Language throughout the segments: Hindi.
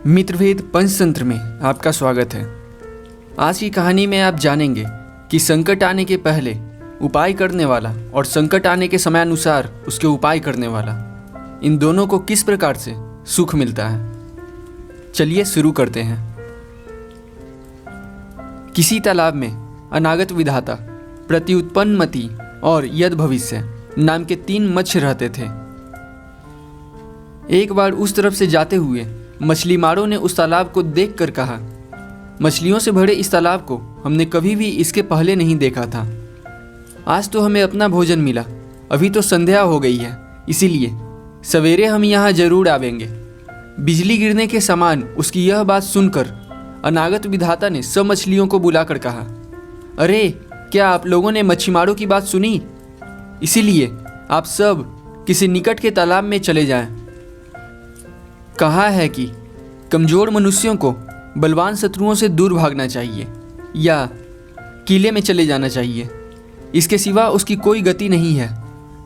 मित्रभेद पंचतंत्र में आपका स्वागत है। आज की कहानी में आप जानेंगे कि संकट आने के पहले उपाय करने वाला और संकट आने के समय अनुसार उसके उपाय करने वाला, इन दोनों को किस प्रकार से सुख मिलता है। चलिए शुरू करते हैं। किसी तालाब में अनागत विधाता, प्रत्युत्पन्नमति और यद भविष्य नाम के 3 मत्स्य रहते थे। एक बार उस तरफ से जाते हुए मछली मारों ने उस तालाब को देखकर कहा, मछलियों से भरे इस तालाब को हमने कभी भी इसके पहले नहीं देखा था। आज तो हमें अपना भोजन मिला, अभी तो संध्या हो गई है, इसीलिए सवेरे हम यहाँ जरूर आवेंगे। बिजली गिरने के समान उसकी यह बात सुनकर अनागत विधाता ने सब मछलियों को बुलाकर कहा, अरे क्या आप लोगों ने मच्छीमारों की बात सुनी? इसीलिए आप सब किसी निकट के तालाब में चले जाएं। कहा है कि कमजोर मनुष्यों को बलवान शत्रुओं से दूर भागना चाहिए या किले में चले जाना चाहिए, इसके सिवा उसकी कोई गति नहीं है।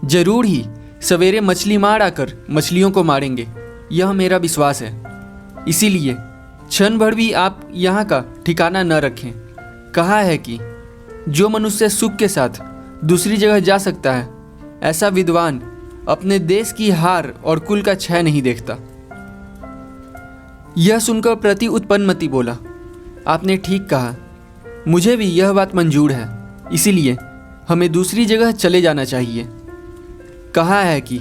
जरूर ही सवेरे मछली मार आकर मछलियों को मारेंगे, यह मेरा विश्वास है। इसीलिए क्षण भर भी आप यहाँ का ठिकाना न रखें। कहा है कि जो मनुष्य सुख के साथ दूसरी जगह जा सकता है, ऐसा विद्वान अपने देश की हार और कुल का क्षय नहीं देखता। यह सुनकर प्रति उत्पन्नमति बोला, आपने ठीक कहा, मुझे भी यह बात मंजूर है, इसीलिए हमें दूसरी जगह चले जाना चाहिए। कहा है कि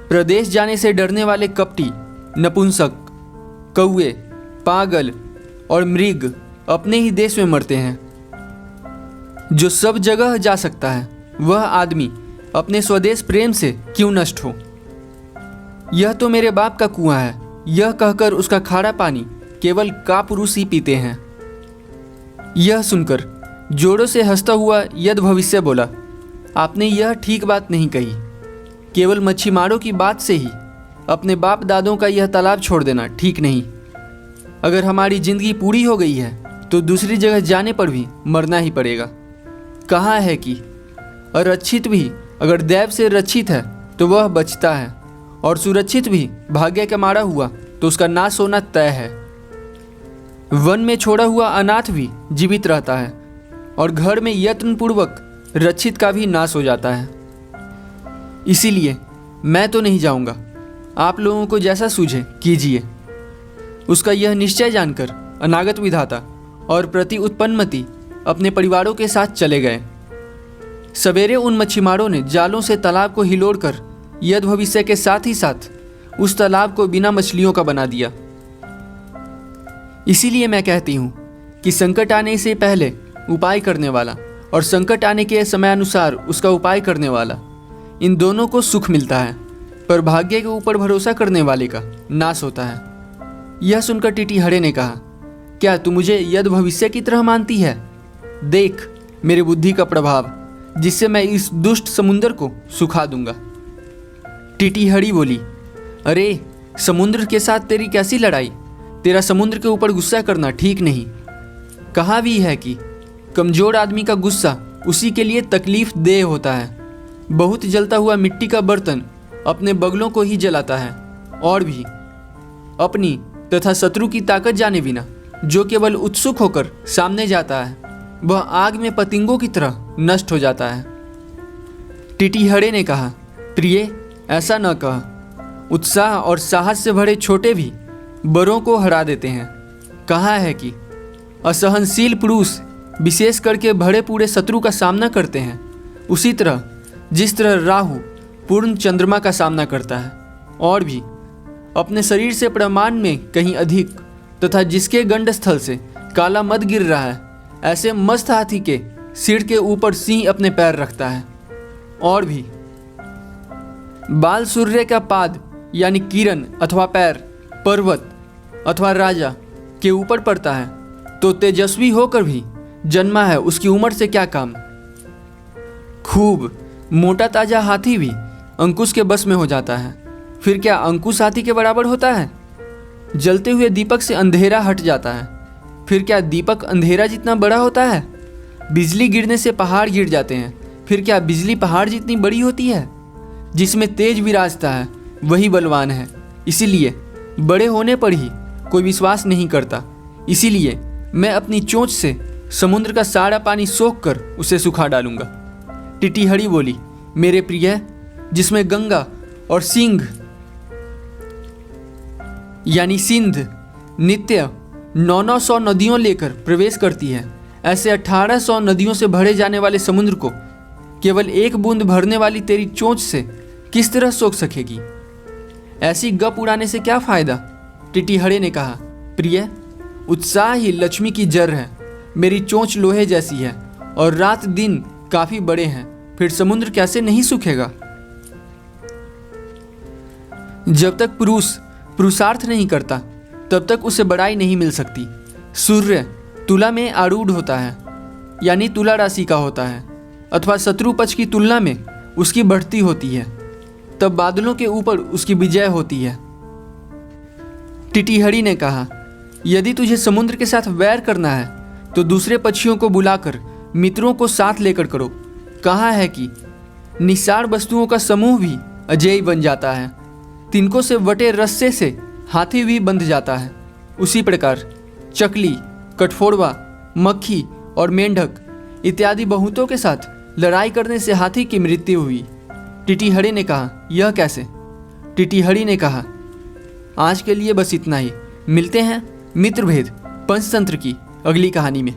प्रदेश जाने से डरने वाले कपटी, नपुंसक, कौए, पागल और मृग अपने ही देश में मरते हैं। जो सब जगह जा सकता है, वह आदमी अपने स्वदेश प्रेम से क्यों नष्ट हो। यह तो मेरे बाप का कुआं है, यह कहकर उसका खारा पानी केवल कापुरुष ही पीते हैं। यह सुनकर जोरों से हंसता हुआ यद भविष्य बोला, आपने यह ठीक बात नहीं कही। केवल मच्छीमारों की बात से ही अपने बाप दादों का यह तालाब छोड़ देना ठीक नहीं। अगर हमारी जिंदगी पूरी हो गई है तो दूसरी जगह जाने पर भी मरना ही पड़ेगा। कहा है कि अरक्षित भी अगर दैव से रक्षित है तो वह बचता है, और सुरक्षित भी भाग्य का मारा हुआ तो उसका नाश होना तय है। वन में छोड़ा हुआ अनाथ भी जीवित रहता है, और घर में यत्नपूर्वक रक्षित का भी नाश हो जाता है। इसीलिए मैं तो नहीं जाऊंगा, आप लोगों को जैसा सूझे कीजिए। उसका यह निश्चय जानकर अनागत विधाता और प्रति उत्पन्नमति अपने परिवारों के साथ चले गए। सवेरे उन मच्छीमारों ने जालों से तालाब को हिलोड़कर यद भविष्य के साथ ही साथ उस तालाब को बिना मछलियों का बना दिया। इसीलिए मैं कहती हूँ कि संकट आने से पहले उपाय करने वाला और संकट आने के समय अनुसार उसका उपाय करने वाला, इन दोनों को सुख मिलता है, पर भाग्य के ऊपर भरोसा करने वाले का नाश होता है। यह सुनकर टिटिहरे ने कहा, क्या तू मुझे यद भविष्य की तरह मानती है? देख मेरे बुद्धि का प्रभाव, जिससे मैं इस दुष्ट समुद्र को सुखा दूंगा। टिटिहरी बोली, अरे समुद्र के साथ तेरी कैसी लड़ाई? तेरा समुद्र के ऊपर गुस्सा करना ठीक नहीं। कहा भी है कि कमजोर आदमी का गुस्सा उसी के लिए तकलीफ देह होता है। बहुत जलता हुआ मिट्टी का बर्तन अपने बगलों को ही जलाता है, और भी अपनी तथा शत्रु की ताकत जाने बिना जो केवल उत्सुक होकर सामने जाता है, वह आग में पतंगों की तरह नष्ट हो जाता है। टिटिहरे ने कहा, प्रिय ऐसा न कह, उत्साह और साहस से भरे छोटे भी बड़ों को हरा देते हैं। कहा है कि असहनशील पुरुष विशेष करके भरे पूरे शत्रु का सामना करते हैं, उसी तरह जिस तरह राहु पूर्ण चंद्रमा का सामना करता है। और भी अपने शरीर से प्रमाण में कहीं अधिक तथा जिसके गंडस्थल से काला मद गिर रहा है, ऐसे मस्त हाथी के सिर के ऊपर सिंह अपने पैर रखता है। और भी बाल सूर्य का पाद यानी किरण अथवा पैर पर्वत अथवा राजा के ऊपर पड़ता है, तो तेजस्वी होकर भी जन्मा है, उसकी उम्र से क्या काम। खूब मोटा ताजा हाथी भी अंकुश के बस में हो जाता है, फिर क्या अंकुश हाथी के बराबर होता है? जलते हुए दीपक से अंधेरा हट जाता है, फिर क्या दीपक अंधेरा जितना बड़ा होता है? बिजली गिरने से पहाड़ गिर जाते हैं, फिर क्या बिजली पहाड़ जितनी बड़ी होती है? जिसमें तेज विराजता है वही बलवान है, इसीलिए बड़े होने पर ही कोई विश्वास नहीं करता, इसीलिए मैं अपनी चोंच से समुद्र का सारा पानी सोख कर उसे सुखा डालूंगा। टिटीहड़ी बोली, मेरे प्रिय, जिसमें गंगा और सिंध यानी सिंध नित्य 900 नदियों लेकर प्रवेश करती है, ऐसे 1800 नदियों से भरे जाने वाले समुद्र को केवल एक बूंद भरने वाली तेरी चोंच से किस तरह सोख सकेगी? ऐसी गप उड़ाने से क्या फायदा? टिटीहड़े ने कहा, प्रिय, उत्साह ही लक्ष्मी की जड़ है। मेरी चोंच लोहे जैसी है और रात दिन काफी बड़े हैं, फिर समुद्र कैसे नहीं सूखेगा? जब तक पुरुष पुरुषार्थ नहीं करता तब तक उसे बड़ाई नहीं मिल सकती। सूर्य तुला में आरूढ़ होता है, यानी तुला राशि का होता है, अथवा शत्रु पक्ष की तुलना में उसकी बढ़ती होती है, तब बादलों के ऊपर उसकी विजय होती है। टिटीहड़ी ने कहा, यदि तुझे समुद्र के साथ वैर करना है तो दूसरे पक्षियों को बुलाकर मित्रों को साथ लेकर करो। कहा है कि निस्सार वस्तुओं का समूह भी अजेय बन जाता है, तिनकों से वटे रस्से से हाथी भी बंध जाता है। उसी प्रकार चकली, कठफोड़वा, मक्खी और मेंढक इत्यादि बहुतों के साथ लड़ाई करने से हाथी की मृत्यु हुई। टिटीहड़ी ने कहा, यह कैसे? टिटीहड़ी ने कहा, आज के लिए बस इतना ही। मिलते हैं मित्रभेद पंचतंत्र की अगली कहानी में।